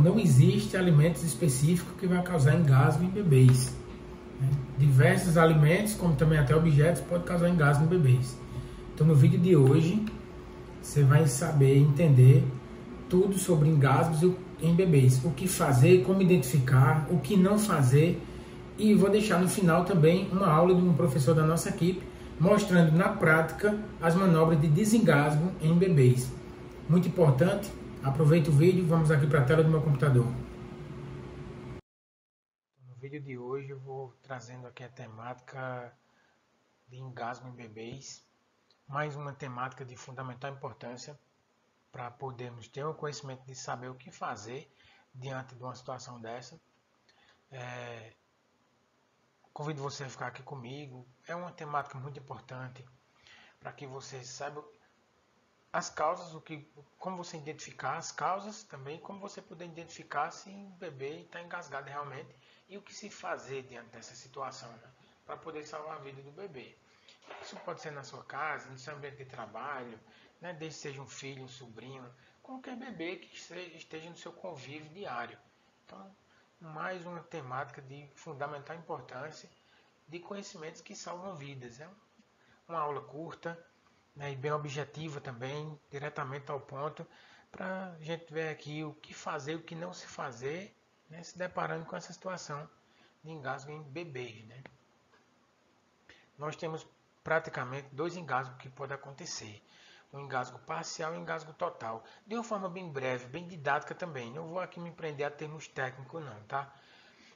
não existe alimentos específicos que vai causar engasgo em bebês. Né? Diversos alimentos, como também até objetos, podem causar engasgo em bebês. Então no vídeo de hoje, você vai saber entender tudo sobre engasgos em bebês. O que fazer, como identificar, o que não fazer. E vou deixar no final também uma aula de um professor da nossa equipe, mostrando na prática as manobras de desengasgo em bebês. Muito importante, aproveita o vídeo, vamos aqui para a tela do meu computador. No vídeo de hoje eu vou trazendo aqui a temática de engasgo em bebês, mais uma temática de fundamental importância para podermos ter o conhecimento de saber o que fazer diante de uma situação dessa. Convido você a ficar aqui comigo. É uma temática muito importante para que você saiba as causas, como você identificar as causas também, como você poder identificar se o bebê está engasgado realmente e o que se fazer diante dessa situação, né, para poder salvar a vida do bebê. Isso pode ser na sua casa, no seu ambiente de trabalho, né, desde que seja um filho, um sobrinho, qualquer bebê que esteja no seu convívio diário. Então, mais uma temática de fundamental importância de conhecimentos que salvam vidas. É uma aula curta, né, e bem objetiva também, diretamente ao ponto, para a gente ver aqui o que fazer, o que não se fazer, né, se deparando com essa situação de engasgo em bebês. Né. Nós temos praticamente dois engasgos que podem acontecer. Um engasgo parcial e um engasgo total. De uma forma bem breve, bem didática também. Não vou aqui me prender a termos técnicos não, tá?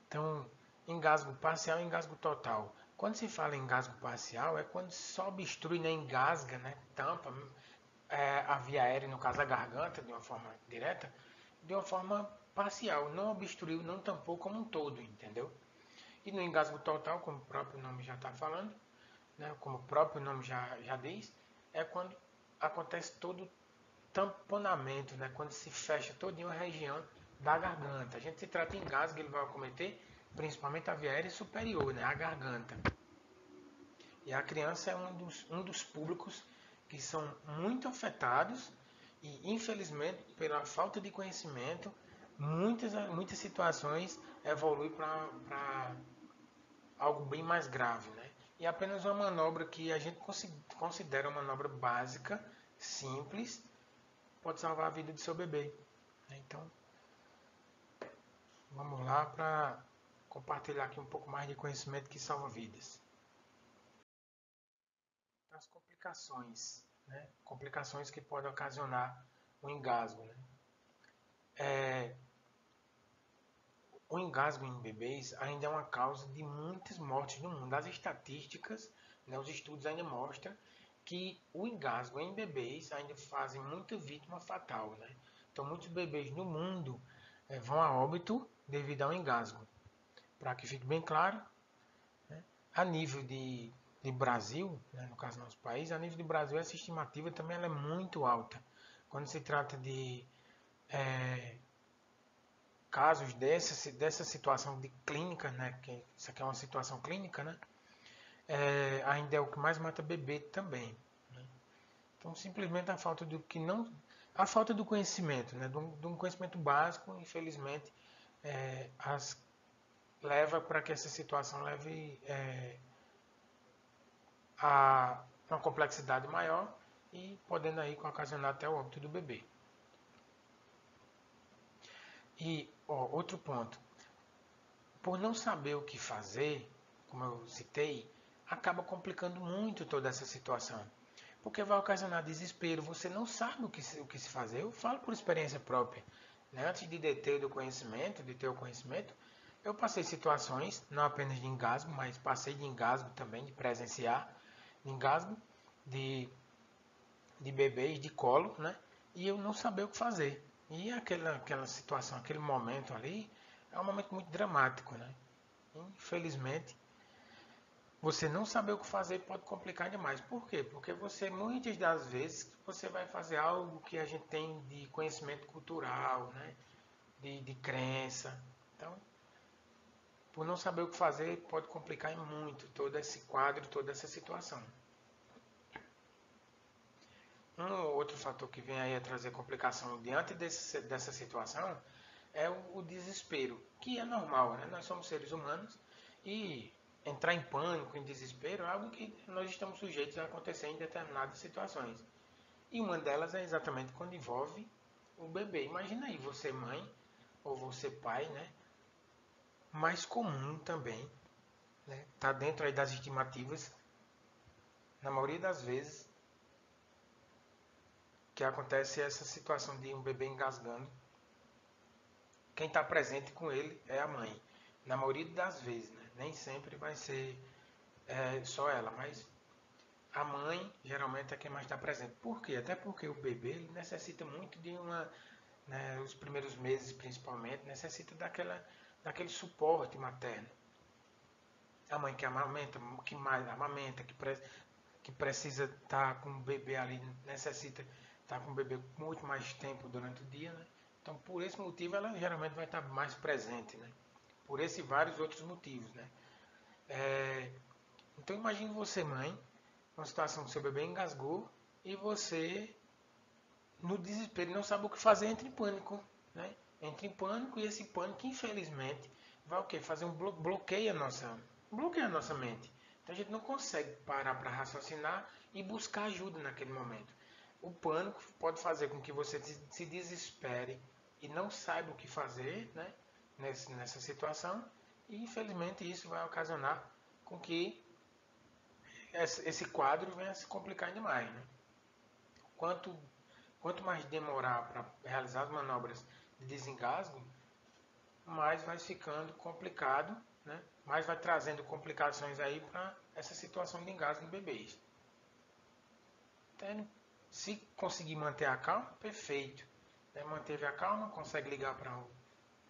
Então, engasgo parcial e engasgo total. Quando se fala em engasgo parcial, é quando só obstrui, né, engasga, né, tampa a via aérea, no caso a garganta, de uma forma direta, de uma forma parcial. Não obstruiu, não tampou como um todo, entendeu? E no engasgo total, como o próprio nome já está falando, né, como o próprio nome já diz, é quando acontece todo o tamponamento, né, quando se fecha toda a região da garganta. A gente se trata de engasgo, ele vai acometer principalmente a via aérea superior, né, a garganta. E a criança é um dos públicos que são muito afetados e, infelizmente, pela falta de conhecimento, muitas situações evoluem para algo bem mais grave, né? E apenas uma manobra que a gente considera uma manobra básica, simples, pode salvar a vida do seu bebê. Então, vamos lá para compartilhar aqui um pouco mais de conhecimento que salva vidas. As complicações, né? Complicações que podem ocasionar o engasgo. Né? O engasgo em bebês ainda é uma causa de muitas mortes no mundo. As estatísticas, né, os estudos ainda mostram que o engasgo em bebês ainda fazem muita vítima fatal. Né? Então, muitos bebês no mundo vão a óbito devido ao engasgo. Para que fique bem claro, né, a nível de Brasil, né, no caso do nosso país, a nível de Brasil essa estimativa também ela é muito alta. Quando se trata de casos dessa situação de clínica, né, que isso aqui é uma situação clínica, né, ainda é o que mais mata bebê também. Né? Então, simplesmente a falta do conhecimento, né, de um conhecimento básico, infelizmente, leva para que essa situação leve a uma complexidade maior e podendo aí ocasionar até o óbito do bebê. E outro ponto, por não saber o que fazer, como eu citei, acaba complicando muito toda essa situação. Porque vai ocasionar desespero, você não sabe o que se fazer. Eu falo por experiência própria. Né? Antes de ter o conhecimento, eu passei situações, não apenas de engasgo, mas passei de engasgo também, de presenciar, de engasgo de bebês de colo, né? E eu não sabia o que fazer. E aquela situação, aquele momento ali, é um momento muito dramático, né? Infelizmente, você não saber o que fazer pode complicar demais. Por quê? Porque muitas das vezes, você vai fazer algo que a gente tem de conhecimento cultural, né? De crença. Então, por não saber o que fazer, pode complicar muito todo esse quadro, toda essa situação. Um outro fator que vem aí a trazer complicação diante dessa situação é o desespero, que é normal, né? Nós somos seres humanos e entrar em pânico, em desespero, é algo que nós estamos sujeitos a acontecer em determinadas situações. E uma delas é exatamente quando envolve o bebê. Imagina aí, você mãe ou você pai, né? Mais comum também, né? Tá dentro aí das estimativas, na maioria das vezes, que acontece essa situação de um bebê engasgando. Quem está presente com ele é a mãe. Na maioria das vezes, né? Nem sempre vai ser só ela, mas a mãe geralmente é quem mais está presente. Por quê? Até porque o bebê ele necessita muito de né, os primeiros meses principalmente, necessita daquele suporte materno. A mãe que amamenta, que mais amamenta, que precisa estar com o bebê ali, necessita estar com o bebê muito mais tempo durante o dia, né? Então, por esse motivo, ela geralmente vai estar mais presente, né? Por esse e vários outros motivos, né? Então, imagine você, mãe, uma situação que seu bebê engasgou e você, no desespero, não sabe o que fazer, entra em pânico, né? Entra em pânico e esse pânico, infelizmente, vai o quê? Fazer bloqueia a nossa mente. Então, a gente não consegue parar para raciocinar e buscar ajuda naquele momento. O pânico pode fazer com que você se desespere e não saiba o que fazer, né? Nessa situação. E, infelizmente, isso vai ocasionar com que esse quadro venha a se complicar demais, né? Quanto mais demorar para realizar as manobras de desengasgo, mais vai ficando complicado, né? Mais vai trazendo complicações aí para essa situação de engasgo em bebês. Então, se conseguir manter a calma, perfeito. Manteve a calma, consegue ligar para o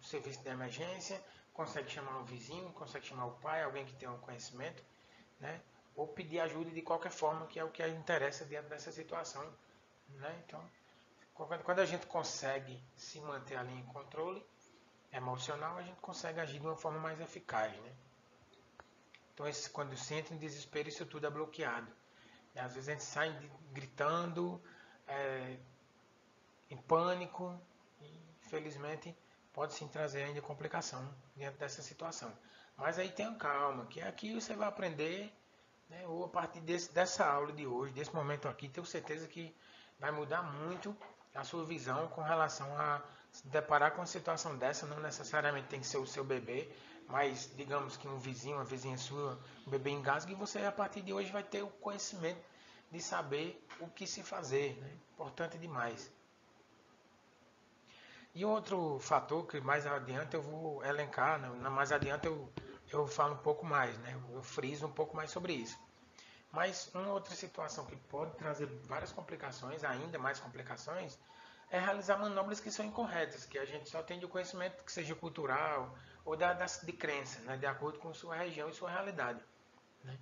serviço de emergência, consegue chamar o vizinho, consegue chamar o pai, alguém que tenha um conhecimento, né? Ou pedir ajuda de qualquer forma, que é o que interessa dentro dessa situação, né? Então, quando a gente consegue se manter ali em controle emocional, a gente consegue agir de uma forma mais eficaz, né? Então, quando se entra em desespero, isso tudo é bloqueado. E às vezes a gente sai gritando, em pânico, e infelizmente pode sim trazer ainda complicação dentro dessa situação. Mas aí tenha calma, que aqui você vai aprender, né, ou a partir dessa aula de hoje, desse momento aqui, tenho certeza que vai mudar muito a sua visão com relação a se deparar com uma situação dessa. Não necessariamente tem que ser o seu bebê, mas digamos que um vizinho, uma vizinha sua, um bebê engasga, e você a partir de hoje vai ter o conhecimento de saber o que se fazer, né? Importante demais. E outro fator que mais adiante eu vou elencar, né? Mais adiante eu falo um pouco mais, né? Eu friso um pouco mais sobre isso. Mas uma outra situação que pode trazer várias complicações, ainda mais complicações, é realizar manobras que são incorretas, que a gente só tem de conhecimento que seja cultural ou de crença, né? De acordo com sua região e sua realidade, né?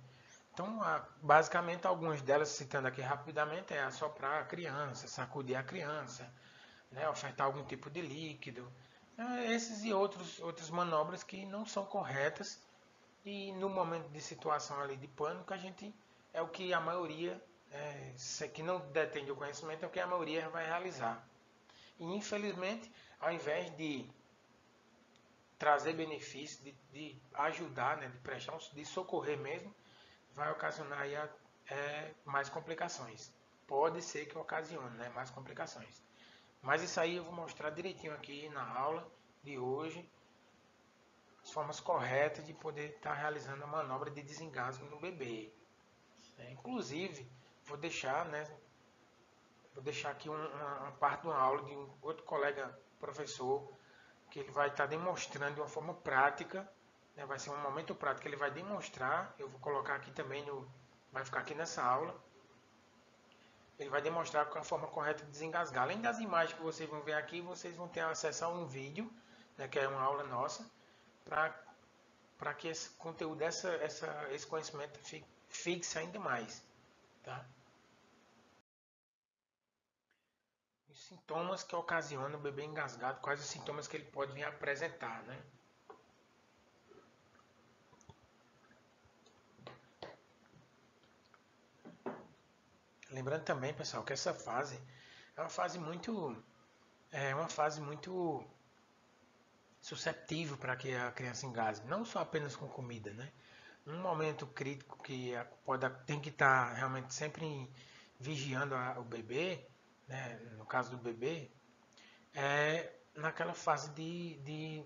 Então, basicamente, algumas delas, citando aqui rapidamente, é assoprar a criança, sacudir a criança, né, ofertar algum tipo de líquido, esses e outras manobras que não são corretas, e no momento de situação ali de pânico, a gente é o que a maioria, que não detém o conhecimento, é o que a maioria vai realizar. E infelizmente, ao invés de trazer benefício, de ajudar, né, de prestar, de socorrer mesmo, vai ocasionar aí mais complicações. Pode ser que ocasione, né, mais complicações. Mas isso aí eu vou mostrar direitinho aqui na aula de hoje, as formas corretas de poder estar realizando a manobra de desengasgo no bebê. Inclusive, vou deixar aqui uma parte de uma aula de um outro colega professor, que ele vai estar demonstrando de uma forma prática, né? Vai ser um momento prático que ele vai demonstrar, eu vou colocar aqui também, vai ficar aqui nessa aula. Ele vai demonstrar a forma correta de desengasgar. Além das imagens que vocês vão ver aqui, vocês vão ter acesso a um vídeo, né, que é uma aula nossa, para que esse conteúdo, esse conhecimento fixe ainda mais. Tá? Os sintomas que ocasionam o bebê engasgado, quais os sintomas que ele pode vir a apresentar, né? Lembrando também, pessoal, que essa fase é uma fase muito susceptível para que a criança engasgue, não só apenas com comida, né? Um momento crítico que tem que estar realmente sempre vigiando o bebê, né? No caso do bebê, é naquela fase de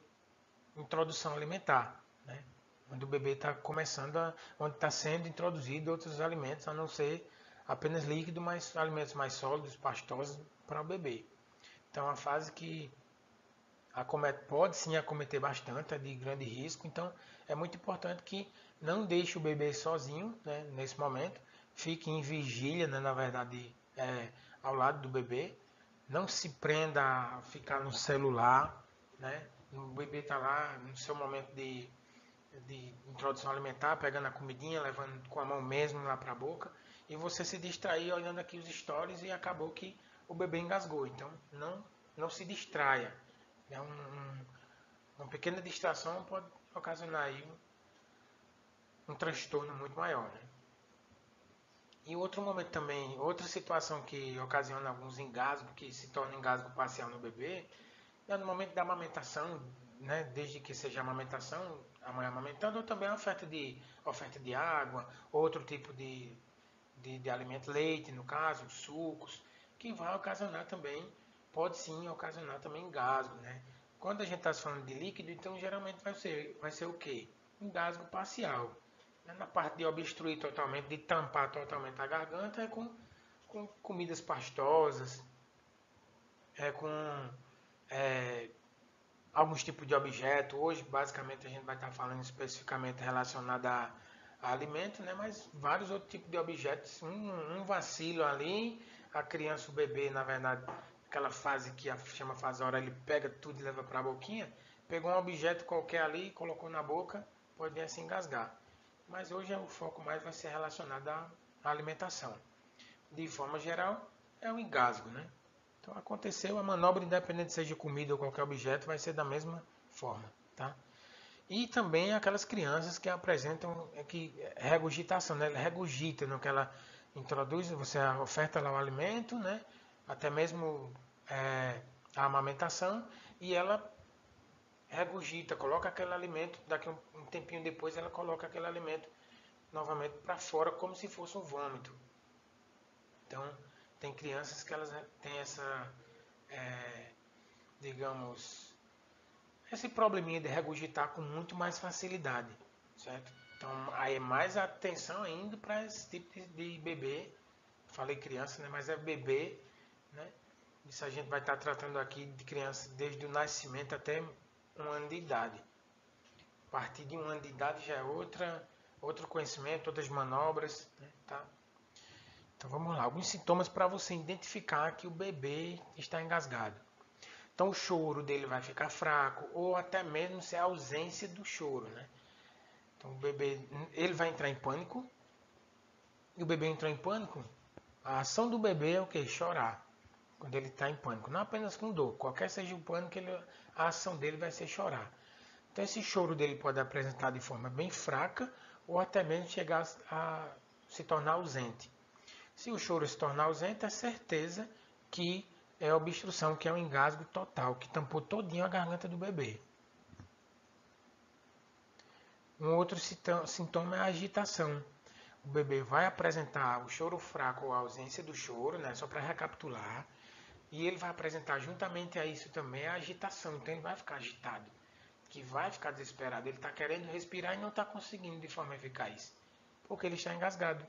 introdução alimentar, né? Onde o bebê está onde está sendo introduzido outros alimentos, a não ser apenas líquido, mas alimentos mais sólidos, pastosos para o bebê. Então, é uma fase que pode sim acometer bastante, é de grande risco. Então, é muito importante que não deixe o bebê sozinho, né, nesse momento. Fique em vigília, né, na verdade, ao lado do bebê. Não se prenda a ficar no celular, né? O bebê está lá no seu momento de introdução alimentar, pegando a comidinha, levando com a mão mesmo lá para a boca, e você se distrair olhando aqui os stories e acabou que o bebê engasgou. Então, não se distraia. Uma pequena distração pode ocasionar aí um transtorno muito maior, né? E outro momento também, outra situação que ocasiona alguns engasgos, que se torna engasgo parcial no bebê, é no momento da amamentação, né? Desde que seja amamentação, a mãe amamentando, ou também a oferta de água, outro tipo de alimento, leite no caso, sucos, que vai ocasionar também, pode sim ocasionar também engasgo, né? Quando a gente está falando de líquido, então geralmente vai ser o quê? Engasgo parcial. Na parte de obstruir totalmente, de tampar totalmente a garganta, é com comidas pastosas, com alguns tipos de objeto. Hoje, basicamente, a gente vai estar falando especificamente relacionado a alimento, né? Mas vários outros tipos de objetos. Um vacilo ali, a criança, o bebê, na verdade, aquela fase que chama fase oral, ele pega tudo e leva para a boquinha, pegou um objeto qualquer ali, colocou na boca, pode vir a se engasgar. Mas hoje o foco mais vai ser relacionado à alimentação. De forma geral, é um engasgo, né? Então aconteceu, a manobra, independente seja comida ou qualquer objeto, vai ser da mesma forma, tá? E também aquelas crianças que apresentam regurgitação, né? Ela regurgita no que ela introduz, você oferta lá o alimento, né? Até mesmo a amamentação, e ela regurgita, coloca aquele alimento, daqui um tempinho depois ela coloca aquele alimento novamente para fora, como se fosse um vômito. Então, tem crianças que elas têm digamos, esse probleminha de regurgitar com muito mais facilidade, certo? Então, aí é mais atenção ainda para esse tipo de bebê. Falei criança, né? Mas é bebê, né? Isso a gente vai estar tratando aqui de criança desde o nascimento até 1 ano de idade. A partir de 1 ano de idade já é outro conhecimento, outras manobras, né? Tá? Então vamos lá, alguns sintomas para você identificar que o bebê está engasgado. Então o choro dele vai ficar fraco, ou até mesmo se é a ausência do choro, né? Então o bebê, ele vai entrar em pânico. E o bebê entrou em pânico, a ação do bebê é o que? Chorar. Quando ele está em pânico, não apenas com dor, qualquer seja o pânico, a ação dele vai ser chorar. Então esse choro dele pode apresentar de forma bem fraca, ou até mesmo chegar a se tornar ausente. Se o choro se tornar ausente, é certeza que é obstrução, que é um engasgo total, que tampou todinho a garganta do bebê. Um outro sintoma é a agitação. O bebê vai apresentar o choro fraco ou a ausência do choro, né, só para recapitular, e ele vai apresentar juntamente a isso também a agitação. Então ele vai ficar agitado, que vai ficar desesperado. Ele está querendo respirar e não está conseguindo de forma eficaz, porque ele está engasgado.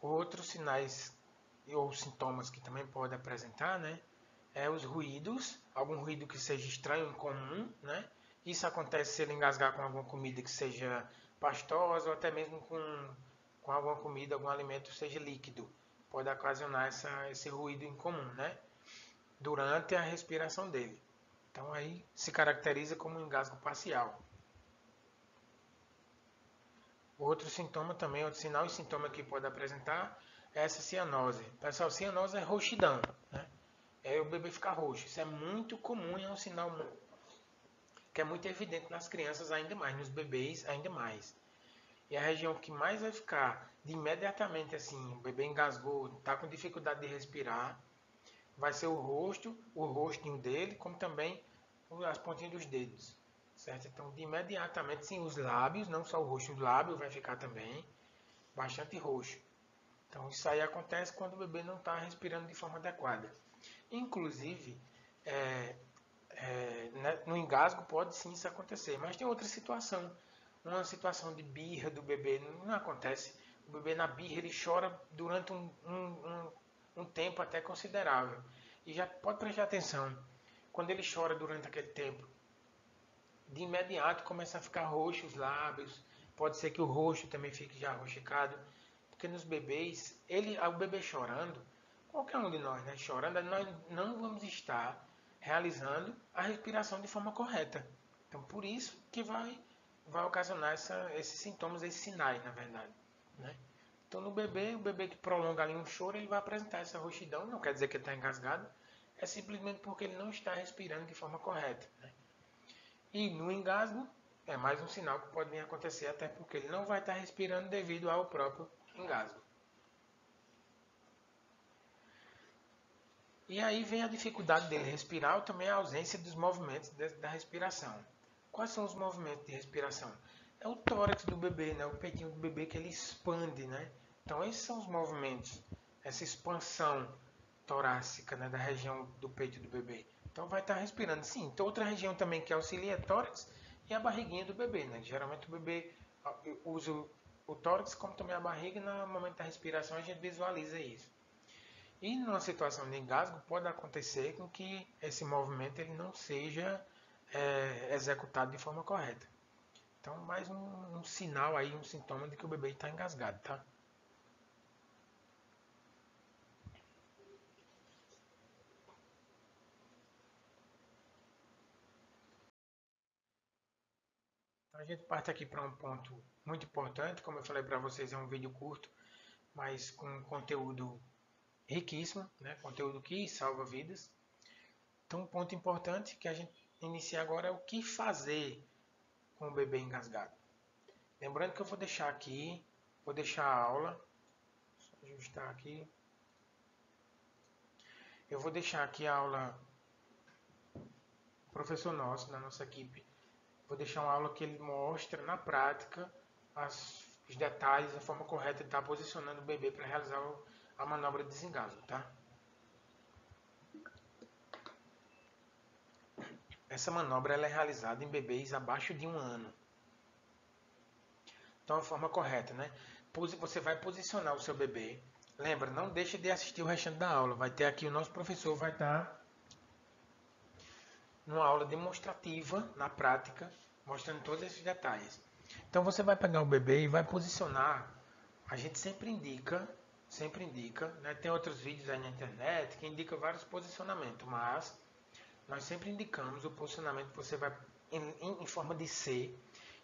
Outros sinais ou sintomas que também pode apresentar, né, é os ruídos, algum ruído que seja estranho, incomum, né? Isso acontece se ele engasgar com alguma comida que seja pastosa ou até mesmo com alguma comida, algum alimento que seja líquido. Pode ocasionar esse ruído incomum, né? Durante a respiração dele. Então aí se caracteriza como um engasgo parcial. Outro sintoma também, outro sinal e sintoma que pode apresentar é essa cianose. Pessoal, cianose é roxidão, né? É o bebê ficar roxo. Isso é muito comum e é um sinal que é muito evidente nas crianças ainda mais, nos bebês ainda mais. E a região que mais vai ficar de imediatamente assim, o bebê engasgou, está com dificuldade de respirar, vai ser o rostinho dele, como também as pontinhas dos dedos, certo? Então, de imediatamente, sim, os lábios, não só o rosto, o lábio vai ficar também bastante roxo. Então, isso aí acontece quando o bebê não está respirando de forma adequada. Inclusive, no engasgo pode sim isso acontecer, mas tem outra situação. Uma situação de birra do bebê não acontece. O bebê na birra ele chora durante um tempo até considerável. E já pode prestar atenção, quando ele chora durante aquele tempo, de imediato começa a ficar roxo os lábios, pode ser que o rosto também fique já rosticado, porque nos bebês, o bebê chorando, qualquer um de nós, né, chorando, nós não vamos estar realizando a respiração de forma correta. Então, por isso que vai ocasionar esses sintomas, esses sinais, na verdade, né? Então, no bebê, o bebê que prolonga ali um choro, ele vai apresentar essa roxidão, não quer dizer que ele está engasgado, é simplesmente porque ele não está respirando de forma correta, né? E no engasgo, é mais um sinal que pode vir a acontecer, até porque ele não vai estar respirando devido ao próprio engasgo. E aí vem a dificuldade dele respirar, ou também a ausência dos movimentos da respiração. Quais são os movimentos de respiração? É o tórax do bebê, né? O peitinho do bebê que ele expande, né? Então esses são os movimentos, essa expansão torácica, né, da região do peito do bebê. Então vai estar respirando. Sim, tem outra região também que auxilia é tórax e a barriguinha do bebê, né? Geralmente o bebê usa o tórax como também a barriga, e no momento da respiração a gente visualiza isso. E numa situação de engasgo pode acontecer com que esse movimento ele não seja executado de forma correta. Então mais um sinal aí, um sintoma de que o bebê está engasgado, tá? Então a gente parte aqui para um ponto muito importante, como eu falei para vocês, é um vídeo curto, mas com conteúdo riquíssimo, né? Conteúdo que salva vidas. Então um ponto importante que a gente inicia agora é o que fazer com o bebê engasgado. Lembrando que eu vou deixar a aula, só ajustar aqui. Eu vou deixar aqui a aula, o professor nosso, da nossa equipe, vou deixar uma aula que ele mostra na prática os detalhes, a forma correta de estar posicionando o bebê para realizar a manobra de desengasgo, tá? Essa manobra ela é realizada em bebês abaixo de 1 ano. Então, a forma correta, né? Você vai posicionar o seu bebê. Lembra, não deixe de assistir o restante da aula. Vai ter aqui o nosso professor, vai estar numa aula demonstrativa, na prática, mostrando todos esses detalhes. Então, você vai pegar o bebê e vai posicionar. A gente sempre indica, né? Tem outros vídeos aí na internet que indicam vários posicionamentos, mas nós sempre indicamos o posicionamento que você vai em forma de C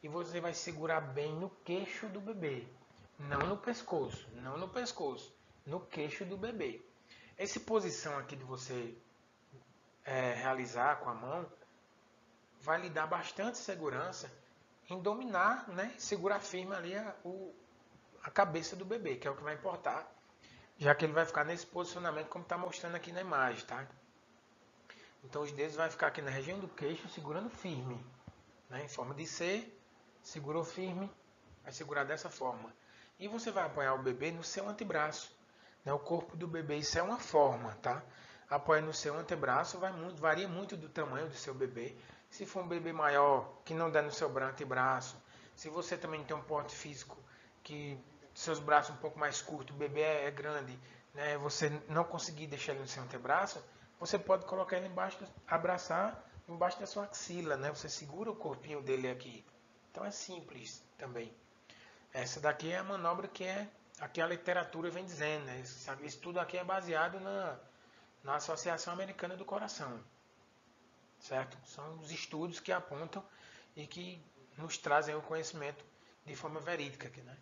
e você vai segurar bem no queixo do bebê, não no pescoço, no queixo do bebê. Essa posição aqui de você realizar com a mão vai lhe dar bastante segurança em dominar, né, segurar firme ali a cabeça do bebê, que é o que vai importar, já que ele vai ficar nesse posicionamento como está mostrando aqui na imagem, tá? Então os dedos vão ficar aqui na região do queixo, segurando firme, né? Em forma de C, segurou firme, vai segurar dessa forma. E você vai apoiar o bebê no seu antebraço, né? O corpo do bebê, isso é uma forma, tá? Apoia no seu antebraço, varia muito do tamanho do seu bebê. Se for um bebê maior, que não dá no seu antebraço, se você também tem um porte físico que seus braços um pouco mais curtos, o bebê é grande, né? Você não conseguir deixar ele no seu antebraço, você pode colocar ele abraçar embaixo da sua axila, né? Você segura o corpinho dele aqui. Então é simples também. Essa daqui é a manobra aqui a literatura vem dizendo, né? Isso tudo aqui é baseado na Associação Americana do Coração, certo? São os estudos que apontam e que nos trazem o conhecimento de forma verídica aqui, né?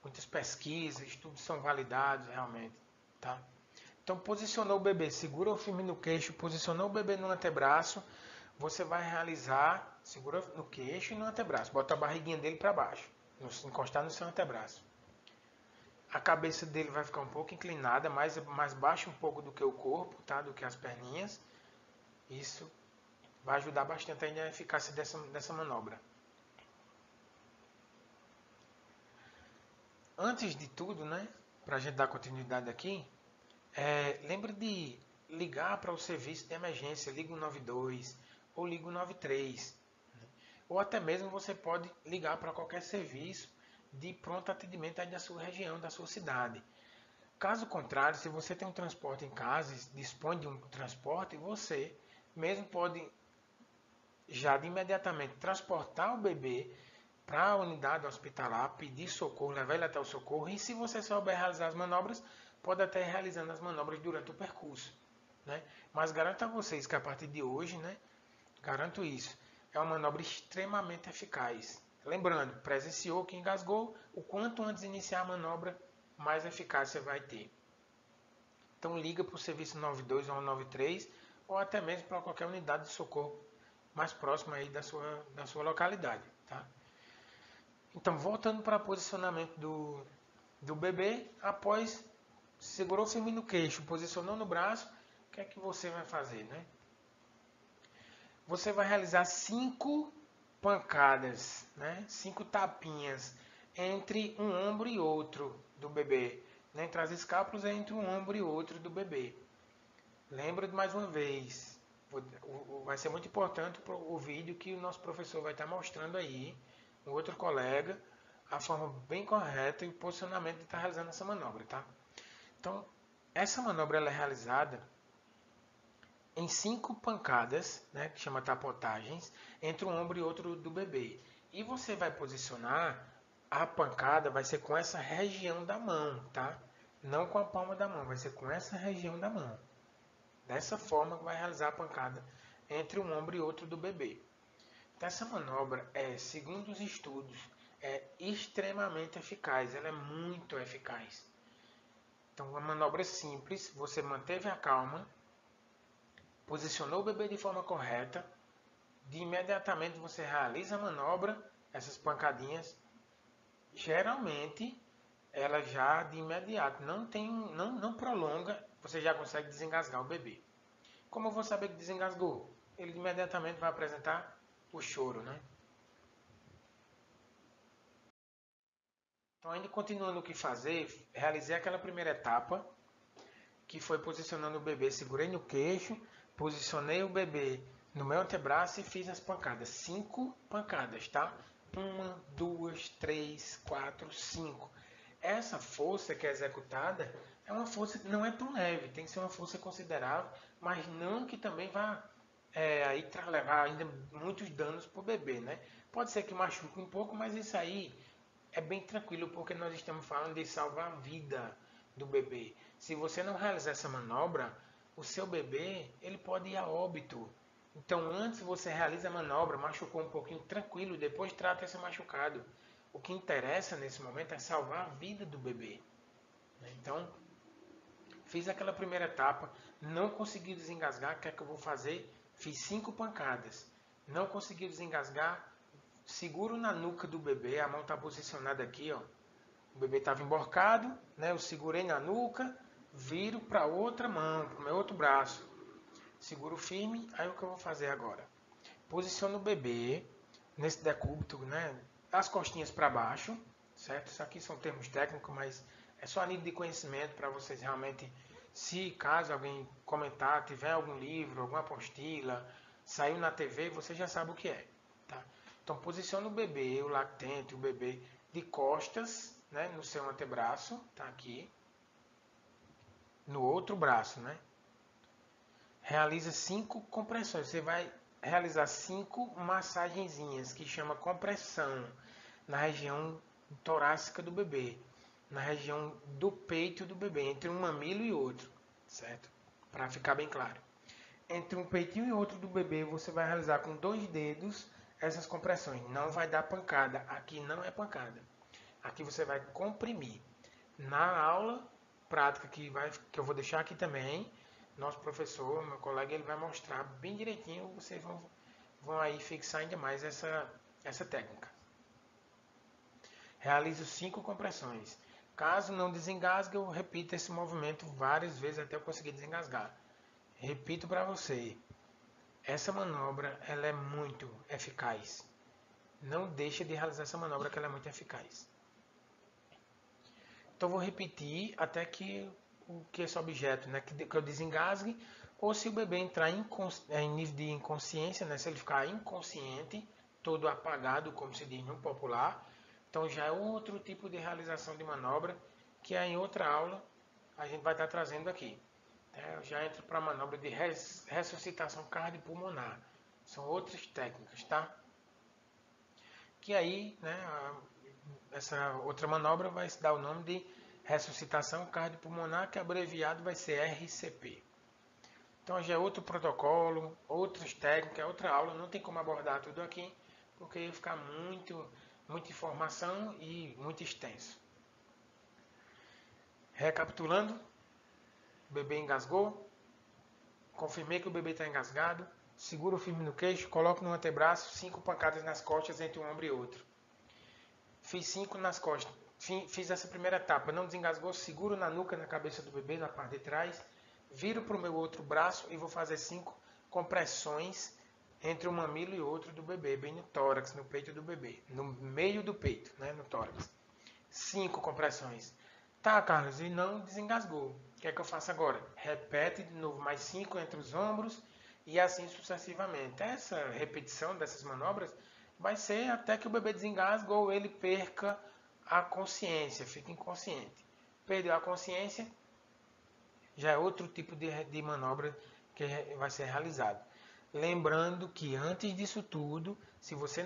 Muitas pesquisas, estudos são validados realmente, tá? Então, posicionou o bebê, segura o firme no queixo, posicionou o bebê no antebraço, você vai realizar, segura no queixo e no antebraço, bota a barriguinha dele para baixo, encostar no seu antebraço. A cabeça dele vai ficar um pouco inclinada, mais baixa um pouco do que o corpo, tá? Do que as perninhas. Isso vai ajudar bastante ainda a eficácia dessa manobra. Antes de tudo, né? Para a gente dar continuidade aqui, lembre de ligar para o serviço de emergência, liga o 92 ou liga o 93. Ou até mesmo você pode ligar para qualquer serviço de pronto atendimento aí da sua região, da sua cidade. Caso contrário, se você tem um transporte em casa, dispõe de um transporte, você mesmo pode já de imediatamente transportar o bebê para a unidade hospitalar, pedir socorro, levar ele até o socorro, e se você souber realizar as manobras, pode até ir realizando as manobras durante o percurso. Né? Mas garanto a vocês que a partir de hoje, né, garanto isso, é uma manobra extremamente eficaz. Lembrando, presenciou que engasgou, o quanto antes de iniciar a manobra, mais eficácia vai ter. Então liga para o serviço 92 ou 93, ou até mesmo para qualquer unidade de socorro mais próxima aí da sua localidade. Tá? Então, voltando para o posicionamento do bebê, após segurou firme no queixo, posicionou no braço, o que é que você vai fazer, né? Você vai realizar 5 pancadas, né? 5 tapinhas entre um ombro e outro do bebê, né? Entre as escápulas entre um ombro e outro do bebê. Lembra de mais uma vez, vai ser muito importante o vídeo que o nosso professor vai estar mostrando aí, um outro colega, a forma bem correta e o posicionamento de estar realizando essa manobra, tá? Então, essa manobra ela é realizada em 5 pancadas, né, que chama tapotagens, entre um ombro e outro do bebê. E você vai posicionar, a pancada vai ser com essa região da mão, tá? Não com a palma da mão, vai ser com essa região da mão. Dessa forma vai realizar a pancada entre um ombro e outro do bebê. Então, essa manobra, segundo os estudos, é extremamente eficaz, ela é muito eficaz. Então, uma manobra simples, você manteve a calma, posicionou o bebê de forma correta, de imediatamente você realiza a manobra, essas pancadinhas, geralmente ela já de imediato não prolonga, você já consegue desengasgar o bebê. Como eu vou saber que desengasgou? Ele imediatamente vai apresentar o choro, né? Então, ainda continuando o que fazer, realizei aquela primeira etapa, que foi posicionando o bebê, segurei no queixo, posicionei o bebê no meu antebraço e fiz as pancadas. 5 pancadas, tá? 1, 2, 3, 4, 5. Essa força que é executada é uma força que não é tão leve, tem que ser uma força considerável, mas não que também vá aí levar ainda muitos danos para o bebê, né? Pode ser que machuque um pouco, mas isso aí é bem tranquilo, porque nós estamos falando de salvar a vida do bebê. Se você não realizar essa manobra, o seu bebê ele pode ir a óbito. Então, antes você realiza a manobra, machucou um pouquinho, tranquilo, depois trata esse machucado. O que interessa nesse momento é salvar a vida do bebê. Então, fiz aquela primeira etapa, não consegui desengasgar, o que é que eu vou fazer? Fiz 5 pancadas. Não consegui desengasgar, seguro na nuca do bebê, a mão está posicionada aqui, ó. O bebê estava emborcado, né? Eu segurei na nuca, viro para outra mão, para o meu outro braço. Seguro firme, aí o que eu vou fazer agora? Posiciono o bebê nesse decúbito, né? As costinhas para baixo, certo? Isso aqui são termos técnicos, mas é só a nível de conhecimento para vocês realmente, se caso alguém comentar, tiver algum livro, alguma apostila, saiu na TV, você já sabe o que é, tá? Então, posiciona o bebê, o lactente, o bebê de costas, né, no seu antebraço, tá aqui, no outro braço, né? Realiza 5 compressões. Você vai realizar 5 massagenzinhas, que chama compressão, na região torácica do bebê, na região do peito do bebê, entre um mamilo e outro, certo? Para ficar bem claro. Entre um peitinho e outro do bebê, você vai realizar com 2 dedos essas compressões. Não vai dar pancada. Aqui não é pancada. Aqui você vai comprimir. Na aula prática que eu vou deixar aqui também, nosso professor, meu colega, ele vai mostrar bem direitinho. Vocês vão aí fixar ainda mais essa técnica. Realizo 5 compressões. Caso não desengasgue, eu repito esse movimento várias vezes até eu conseguir desengasgar. Repito para você, essa manobra ela é muito eficaz. Não deixe de realizar essa manobra que ela é muito eficaz. Então vou repetir até que esse objeto, né, que eu desengasgue, ou se o bebê entrar em nível de inconsciência, né, se ele ficar inconsciente, todo apagado, como se diz no popular, então já é outro tipo de realização de manobra, que em outra aula a gente vai estar trazendo aqui. Eu já entro para a manobra de ressuscitação cardiopulmonar. São outras técnicas, tá? Que aí, né, essa outra manobra vai se dar o nome de ressuscitação cardiopulmonar, que abreviado vai ser RCP. Então já é outro protocolo, outras técnicas, outra aula, não tem como abordar tudo aqui, porque ia ficar muita informação e muito extenso. Recapitulando, o bebê engasgou, confirmei que o bebê está engasgado, seguro firme no queixo, coloco no antebraço, 5 pancadas nas costas entre um ombro e outro. Fiz 5 nas costas, fiz essa primeira etapa, não desengasgou, seguro na nuca, na cabeça do bebê, na parte de trás, viro para o meu outro braço e vou fazer 5 compressões entre um mamilo e outro do bebê, bem no tórax, no peito do bebê, no meio do peito, né, no tórax. 5 compressões. Tá, Carlos, e não desengasgou. O que é que eu faço agora? Repete de novo mais 5 entre os ombros e assim sucessivamente. Essa repetição dessas manobras vai ser até que o bebê desengasgue ou ele perca a consciência, fique inconsciente. Perdeu a consciência, já é outro tipo de manobra que vai ser realizado. Lembrando que antes disso tudo, se você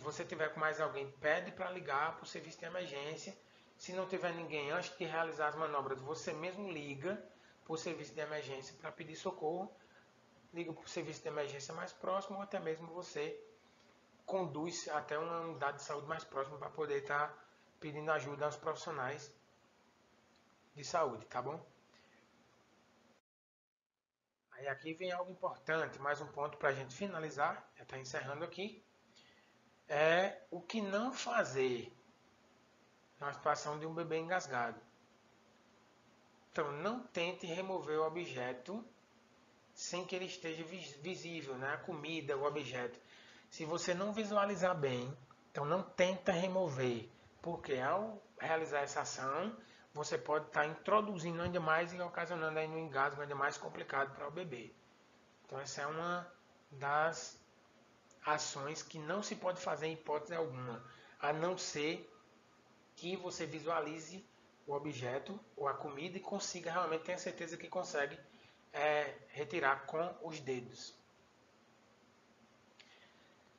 você tiver com mais alguém, pede para ligar para o serviço de emergência. Se não tiver ninguém, antes de realizar as manobras, você mesmo liga para o serviço de emergência para pedir socorro. Liga para o serviço de emergência mais próximo ou até mesmo você conduz até uma unidade de saúde mais próxima para poder estar pedindo ajuda aos profissionais de saúde, tá bom? Aí aqui vem algo importante, mais um ponto para a gente finalizar, já está encerrando aqui, é o que não fazer na situação de um bebê engasgado. Então, não tente remover o objeto sem que ele esteja visível, né? A comida, o objeto. Se você não visualizar bem, então não tenta remover, porque ao realizar essa ação, você pode estar introduzindo ainda mais e ocasionando aí um engasgo ainda mais complicado para o bebê. Então essa é uma das ações que não se pode fazer em hipótese alguma, a não ser que você visualize o objeto ou a comida e consiga realmente ter certeza que consegue retirar com os dedos.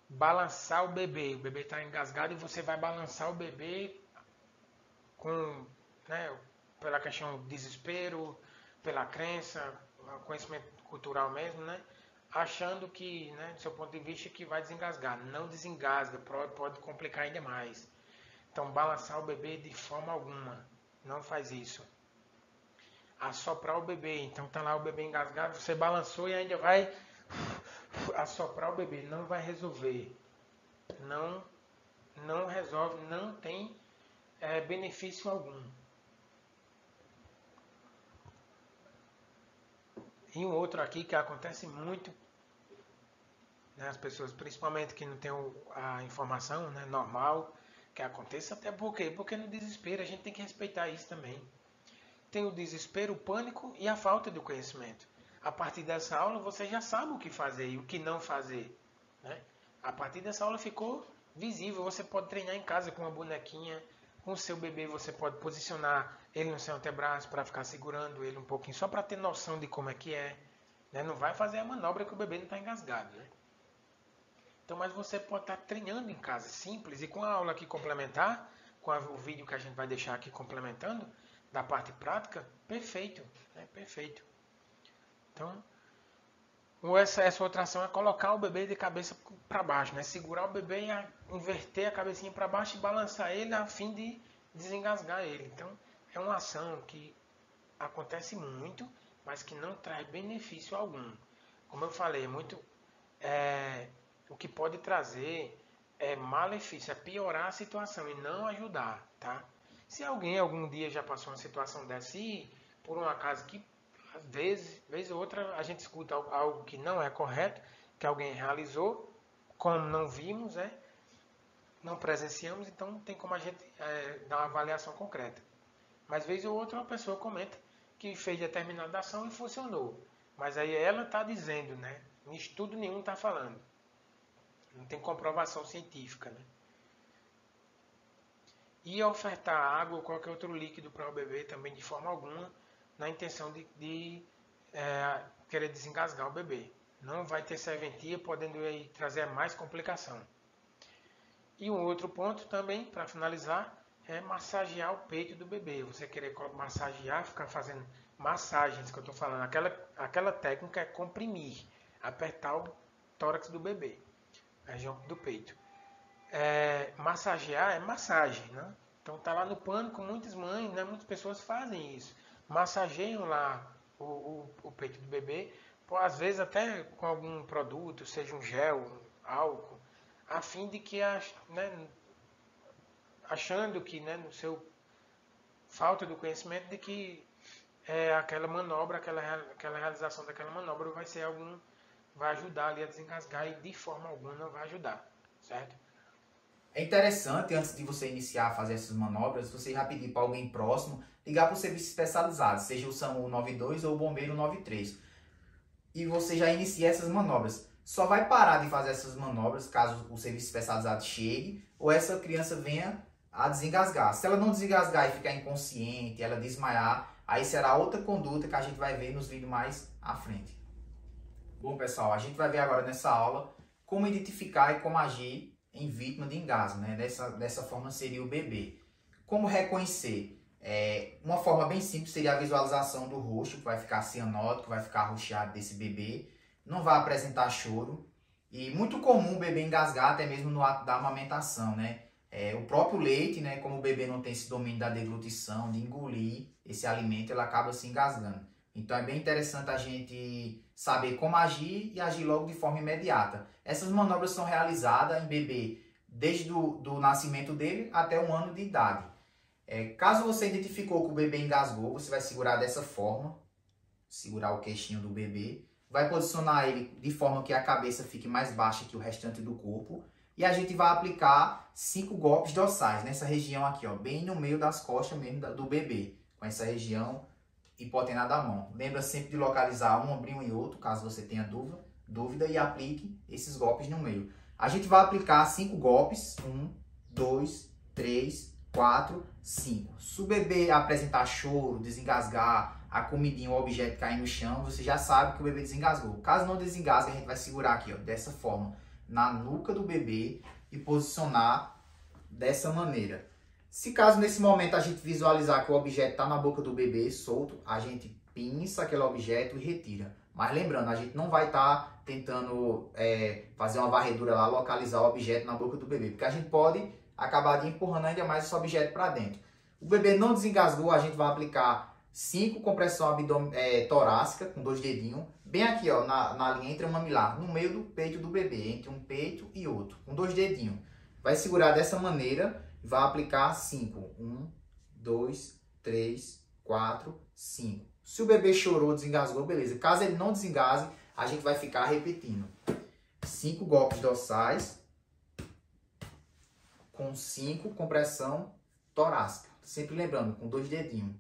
Balançar o bebê está engasgado e você vai balançar o bebê com, né, pela questão do desespero, pela crença, conhecimento cultural mesmo, né? Achando que, né, do seu ponto de vista, que vai desengasgar. Não desengasga, pode complicar ainda mais. Então, balançar o bebê de forma alguma. Não faz isso. Assoprar o bebê. Então, tá lá o bebê engasgado, você balançou e ainda vai assoprar o bebê. Não vai resolver. Não resolve, não tem benefício algum. E um outro aqui que acontece muito, né, as pessoas, principalmente que não tem a informação, né, normal, que aconteça, até porque no desespero a gente tem que respeitar isso também. Tem o desespero, o pânico e a falta de conhecimento. A partir dessa aula você já sabe o que fazer e o que não fazer, né? A partir dessa aula ficou visível, você pode treinar em casa com uma bonequinha, com o seu bebê você pode posicionar ele no seu antebraço para ficar segurando ele um pouquinho, só para ter noção de como é que é, né? Não vai fazer a manobra que o bebê não está engasgado, né? Então, mas você pode estar treinando em casa, simples, e com a aula aqui complementar, com o vídeo que a gente vai deixar aqui complementando, da parte prática, perfeito, né? Perfeito. Então, essa outra ação é colocar o bebê de cabeça para baixo, né? Segurar o bebê e inverter a cabecinha para baixo e balançar ele a fim de desengasgar ele. Então, é uma ação que acontece muito, mas que não traz benefício algum. Como eu falei, o que pode trazer é malefício, é piorar a situação e não ajudar, tá? Se alguém algum dia já passou uma situação dessa e por um acaso que às vezes, vez ou outra, a gente escuta algo que não é correto, que alguém realizou, como não vimos, não presenciamos, então não tem como a gente dar uma avaliação concreta. Mas vez ou outra uma pessoa comenta que fez determinada ação e funcionou. Mas aí ela está dizendo, né? Em estudo nenhum está falando. Não tem comprovação científica, né? E ofertar água ou qualquer outro líquido para o bebê também de forma alguma, na intenção de querer desengasgar o bebê. Não vai ter serventia, podendo aí trazer mais complicação. E um outro ponto também, para finalizar, é massagear o peito do bebê. Você querer massagear, ficar fazendo massagens, que eu estou falando. Aquela técnica é comprimir, apertar o tórax do bebê, a região do peito. Massagear é massagem, né? Então tá lá no Pânico, muitas mães, né, muitas pessoas fazem isso. Massageiam lá o peito do bebê, às vezes até com algum produto, seja um gel, um álcool, a fim de que, né, achando que, né, no seu falta do conhecimento de que aquela manobra, aquela realização daquela manobra vai ajudar ali a desengasgar e de forma alguma não vai ajudar, certo? É interessante, antes de você iniciar a fazer essas manobras, você já pedir para alguém próximo ligar para o serviço especializado, seja o SAMU 92 ou o Bombeiro 93. E você já inicia essas manobras. Só vai parar de fazer essas manobras caso o serviço especializado chegue ou essa criança venha a desengasgar. Se ela não desengasgar e ficar inconsciente, ela desmaiar, aí será outra conduta que a gente vai ver nos vídeos mais à frente. Bom, pessoal, a gente vai ver agora nessa aula como identificar e como agir em vítima de engasgo, né? Dessa forma seria o bebê. Como reconhecer? Uma forma bem simples seria a visualização do rosto, que vai ficar cianótico, vai ficar arroxeado desse bebê. Não vai apresentar choro. E muito comum o bebê engasgar até mesmo no ato da amamentação, né? O próprio leite, né? Como o bebê não tem esse domínio da deglutição, de engolir esse alimento, ele acaba se engasgando. Então é bem interessante a gente saber como agir e agir logo de forma imediata. Essas manobras são realizadas em bebê desde do nascimento dele até 1 ano de idade. Caso você identificou que o bebê engasgou, você vai segurar dessa forma, segurar o queixinho do bebê, vai posicionar ele de forma que a cabeça fique mais baixa que o restante do corpo e a gente vai aplicar 5 golpes dorsais nessa região aqui, ó, bem no meio das costas mesmo do bebê, com essa região hipotenar da mão. Lembra sempre de localizar um ombrinho e outro, caso você tenha dúvida, e aplique esses golpes no meio. A gente vai aplicar 5 golpes, 1, 2, 3, 4, 5. Se o bebê apresentar choro, desengasgar, a comidinha ou objeto cair no chão, você já sabe que o bebê desengasgou. Caso não desengasgue, a gente vai segurar aqui, ó, dessa forma, na nuca do bebê e posicionar dessa maneira. Se caso nesse momento a gente visualizar que o objeto está na boca do bebê solto, a gente pinça aquele objeto e retira. Mas lembrando, a gente não vai estar tentando fazer uma varredura lá, localizar o objeto na boca do bebê, porque a gente pode acabar empurrando ainda mais esse objeto para dentro. O bebê não desengasgou, a gente vai aplicar 5 compressão torácica com 2 dedinhos, bem aqui, ó, na linha intramamilar, no meio do peito do bebê, entre um peito e outro, com 2 dedinhos. Vai segurar dessa maneira e vai aplicar 5. 1, 2, 3, 4, 5. Se o bebê chorou, desengasgou, beleza. Caso ele não desengasgue, a gente vai ficar repetindo 5 golpes dorsais com 5 compressão torácica. Sempre lembrando, com 2 dedinhos.